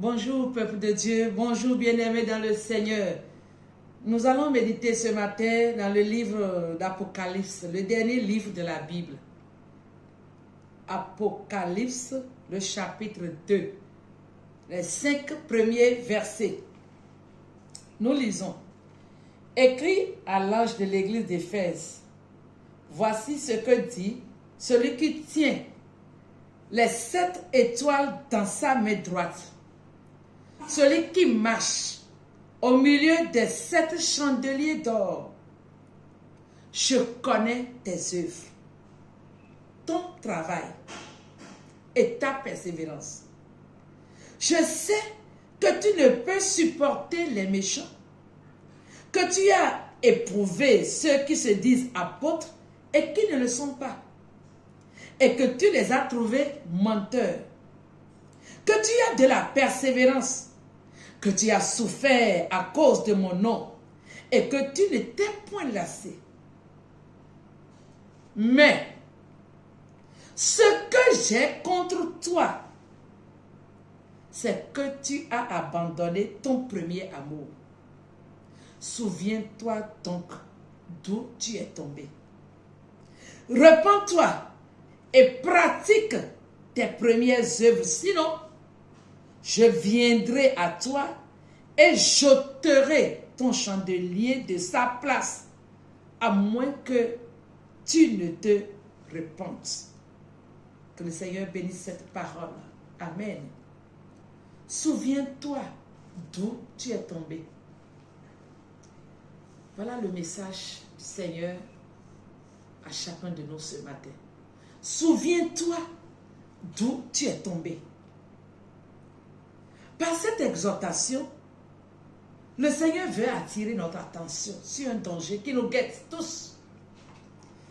Bonjour peuple de Dieu, bonjour bien-aimés dans le Seigneur. Nous allons méditer ce matin dans le livre d'Apocalypse, le dernier livre de la Bible. Apocalypse, le chapitre 2, les 5 premiers versets. Nous lisons. Écrit à l'ange de l'église d'Éphèse, voici ce que dit celui qui tient les 7 étoiles dans sa main droite. Celui qui marche au milieu des 7 chandeliers d'or. Je connais tes œuvres, ton travail et ta persévérance. Je sais que tu ne peux supporter les méchants, que tu as éprouvé ceux qui se disent apôtres et qui ne le sont pas, et que tu les as trouvés menteurs, que tu as de la persévérance, que tu as souffert à cause de mon nom et que tu ne t'es point lassé. Mais ce que j'ai contre toi, c'est que tu as abandonné ton premier amour. Souviens-toi donc d'où tu es tombé. Repens-toi et pratique tes premières œuvres, sinon je viendrai à toi et j'ôterai ton chandelier de sa place, à moins que tu ne te repentes. Que le Seigneur bénisse cette parole. Amen. Souviens-toi d'où tu es tombé. Voilà le message du Seigneur à chacun de nous ce matin. Souviens-toi d'où tu es tombé. Par cette exhortation, le Seigneur veut attirer notre attention sur un danger qui nous guette tous.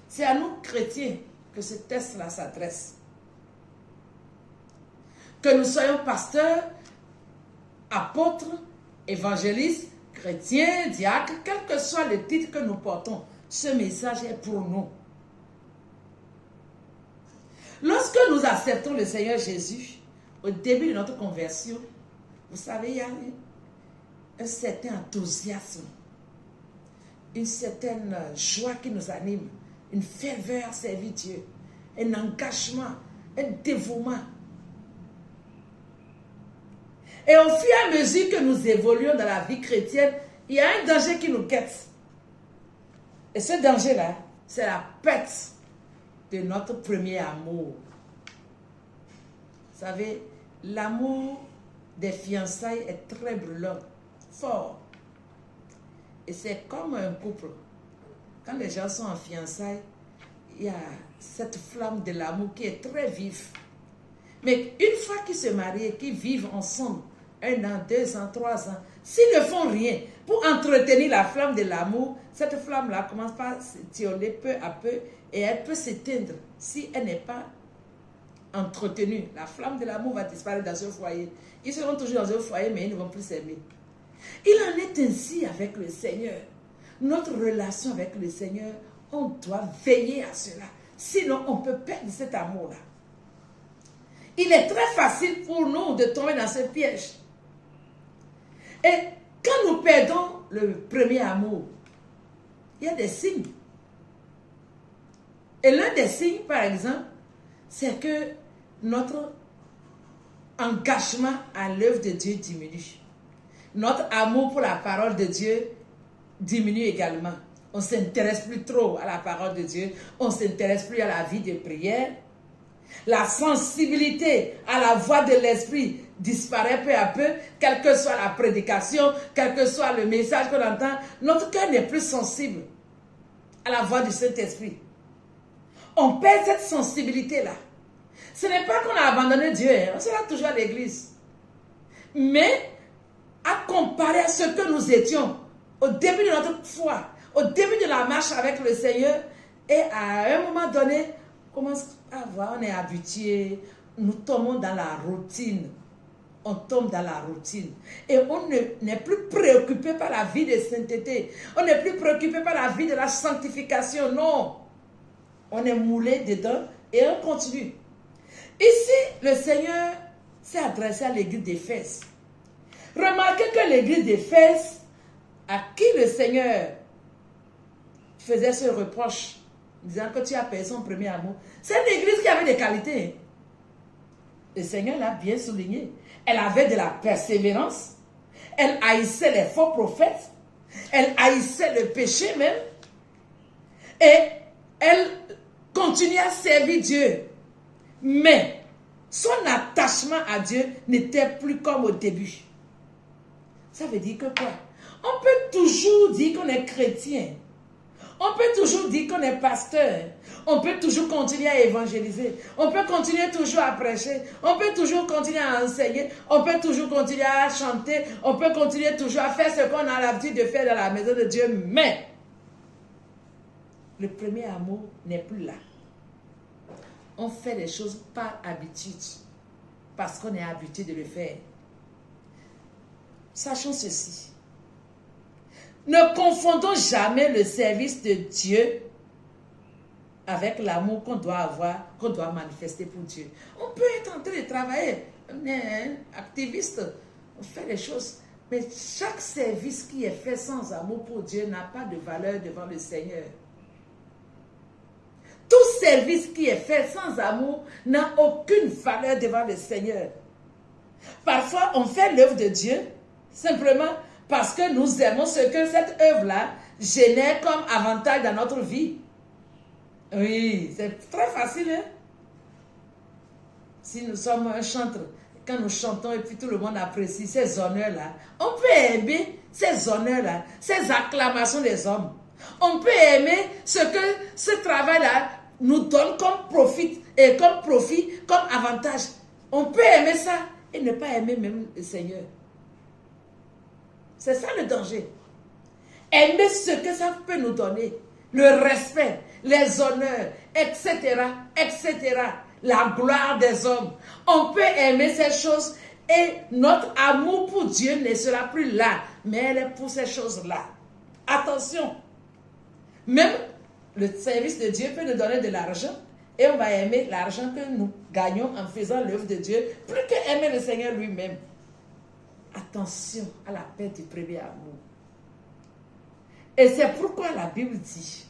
C'est à nous, chrétiens, que ce texte-là s'adresse. Que nous soyons pasteurs, apôtres, évangélistes, chrétiens, diacres, quel que soit le titre que nous portons, ce message est pour nous. Lorsque nous acceptons le Seigneur Jésus, au début de notre conversion, vous savez, il y a un certain enthousiasme, une certaine joie qui nous anime, une ferveur à servir Dieu, un engagement, un dévouement. Et au fur et à mesure que nous évoluons dans la vie chrétienne, il y a un danger qui nous guette. Et ce danger-là, c'est la perte de notre premier amour. Vous savez, l'amour des fiançailles est très brûlant, fort. Et c'est comme un couple. Quand les gens sont en fiançailles, il y a cette flamme de l'amour qui est très vive. Mais une fois qu'ils se marient et qu'ils vivent ensemble, 1 an, 2 ans, 3 ans, s'ils ne font rien pour entretenir la flamme de l'amour, cette flamme-là commence par s'étioler peu à peu et elle peut s'éteindre si elle n'est pas entretenue. La flamme de l'amour va disparaître dans ce foyer. Ils seront toujours dans un foyer, mais ils ne vont plus s'aimer. Il en est ainsi avec le Seigneur. Notre relation avec le Seigneur, on doit veiller à cela. Sinon, on peut perdre cet amour-là. Il est très facile pour nous de tomber dans ce piège. Et quand nous perdons le premier amour, il y a des signes. Et l'un des signes, par exemple, c'est que notre engagement à l'œuvre de Dieu diminue. Notre amour pour la parole de Dieu diminue également. On ne s'intéresse plus trop à la parole de Dieu. On ne s'intéresse plus à la vie de prière. La sensibilité à la voix de l'Esprit disparaît peu à peu, quelle que soit la prédication, quel que soit le message qu'on entend. Notre cœur n'est plus sensible à la voix du Saint-Esprit. On perd cette sensibilité-là. Ce n'est pas qu'on a abandonné Dieu, on sera toujours à l'église. Mais, à comparer à ce que nous étions au début de notre foi, au début de la marche avec le Seigneur, et à un moment donné, on commence à voir, on est habitué, nous tombons dans la routine. On tombe dans la routine. Et on n'est plus préoccupé par la vie de sainteté. On n'est plus préoccupé par la vie de la sanctification. Non. On est moulé dedans et on continue. Ici, le Seigneur s'est adressé à l'église d'Éphèse. Remarquez que l'église d'Éphèse, à qui le Seigneur faisait ce reproche, disant que tu as perdu son premier amour, c'est une église qui avait des qualités. Le Seigneur l'a bien souligné. Elle avait de la persévérance. Elle haïssait les faux prophètes. Elle haïssait le péché même. Et elle continuait à servir Dieu. Mais son attachement à Dieu n'était plus comme au début. Ça veut dire que quoi? On peut toujours dire qu'on est chrétien. On peut toujours dire qu'on est pasteur. On peut toujours continuer à évangéliser. On peut continuer toujours à prêcher. On peut toujours continuer à enseigner. On peut toujours continuer à chanter. On peut continuer toujours à faire ce qu'on a l'habitude de faire dans la maison de Dieu. Mais le premier amour n'est plus là. On fait les choses par habitude. Parce qu'on est habitué de le faire. Sachons ceci. Ne confondons jamais le service de Dieu avec l'amour qu'on doit avoir, qu'on doit manifester pour Dieu. On peut être en train de travailler, on est activiste, on fait les choses, mais chaque service qui est fait sans amour pour Dieu n'a pas de valeur devant le Seigneur. Tout service qui est fait sans amour n'a aucune valeur devant le Seigneur. Parfois, on fait l'œuvre de Dieu simplement parce que nous aimons ce que cette œuvre-là génère comme avantage dans notre vie. Oui, c'est très facile. Hein? Si nous sommes un chantre, quand nous chantons et puis tout le monde apprécie ces honneurs-là, on peut aimer ces honneurs-là, ces acclamations des hommes. On peut aimer ce que ce travail-là nous donne comme profit, comme avantage. On peut aimer ça et ne pas aimer même le Seigneur. C'est ça le danger. Aimer ce que ça peut nous donner. Le respect, les honneurs, etc., etc. La gloire des hommes. On peut aimer ces choses et notre amour pour Dieu ne sera plus là. Mais elle est pour ces choses-là. Attention. Même le service de Dieu peut nous donner de l'argent et on va aimer l'argent que nous gagnons en faisant l'œuvre de Dieu plus que aimer le Seigneur lui-même. Attention à la paix du premier amour. Et c'est pourquoi la Bible dit,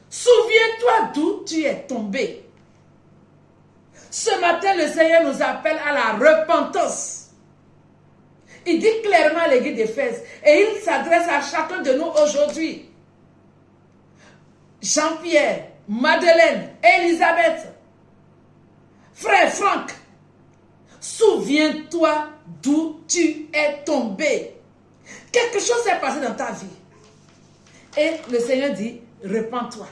souviens-toi d'où tu es tombé. Ce matin, le Seigneur nous appelle à la repentance. Il dit clairement à l'église d'Éphèse, et il s'adresse à chacun de nous aujourd'hui. Jean-Pierre, Madeleine, Elisabeth, frère Franck, souviens-toi d'où tu es tombé. Quelque chose s'est passé dans ta vie. Et le Seigneur dit, repens-toi.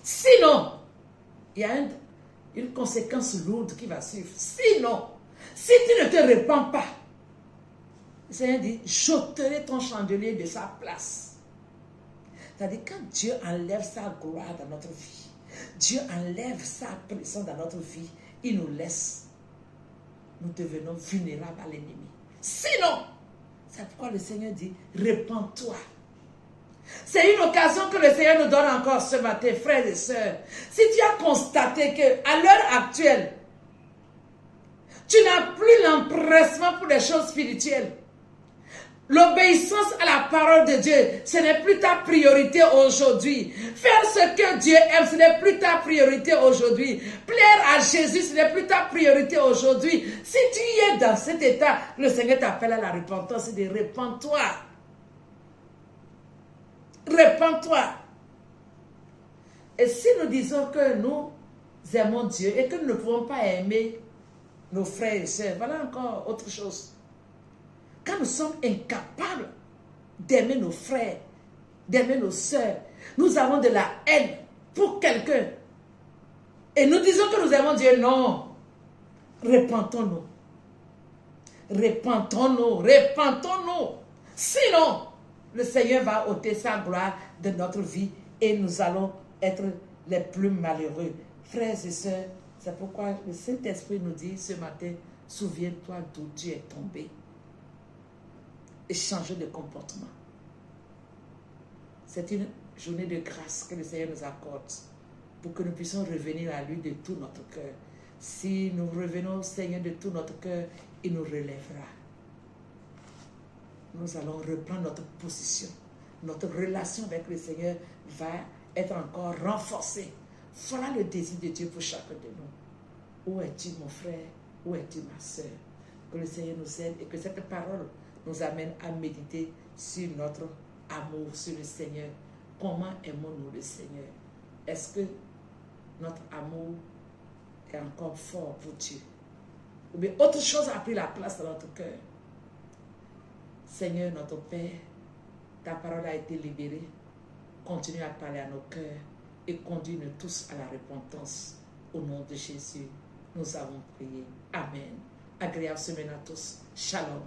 Sinon, il y a une conséquence lourde qui va suivre. Sinon, si tu ne te repens pas, le Seigneur dit, j'ôterai ton chandelier de sa place. C'est-à-dire, quand Dieu enlève sa gloire dans notre vie, Dieu enlève sa présence dans notre vie, il nous laisse. Nous devenons vulnérables à l'ennemi. Sinon, c'est pourquoi le Seigneur dit, repens-toi. C'est une occasion que le Seigneur nous donne encore ce matin, frères et sœurs. Si tu as constaté qu'à l'heure actuelle, tu n'as plus l'empressement pour les choses spirituelles, l'obéissance à la parole de Dieu, ce n'est plus ta priorité aujourd'hui. Faire ce que Dieu aime, ce n'est plus ta priorité aujourd'hui. Plaire à Jésus, ce n'est plus ta priorité aujourd'hui. Si tu y es dans cet état, le Seigneur t'appelle à la repentance et dit, repens-toi. Repens-toi. Et si nous disons que nous aimons Dieu et que nous ne pouvons pas aimer nos frères et sœurs, voilà encore autre chose. Quand nous sommes incapables d'aimer nos frères, d'aimer nos sœurs, nous avons de la haine pour quelqu'un. Et nous disons que nous aimons Dieu, non. Repentons-nous. Repentons-nous. Repentons-nous. Sinon, le Seigneur va ôter sa gloire de notre vie et nous allons être les plus malheureux. Frères et sœurs, c'est pourquoi le Saint-Esprit nous dit ce matin, souviens-toi d'où tu es tombé. Et changer de comportement. C'est une journée de grâce que le Seigneur nous accorde pour que nous puissions revenir à lui de tout notre cœur. Si nous revenons au Seigneur de tout notre cœur, il nous relèvera. Nous allons reprendre notre position. Notre relation avec le Seigneur va être encore renforcée. Voilà le désir de Dieu pour chacun de nous. Où es-tu, mon frère? Où es-tu, ma soeur? Que le Seigneur nous aide et que cette parole nous amène à méditer sur notre amour, sur le Seigneur. Comment aimons-nous le Seigneur? Est-ce que notre amour est encore fort pour Dieu? Ou bien autre chose a pris la place dans notre cœur? Seigneur, notre Père, ta parole a été libérée. Continue à parler à nos cœurs et conduis-nous tous à la repentance. Au nom de Jésus, nous avons prié. Amen. Agréable semaine à tous. Shalom.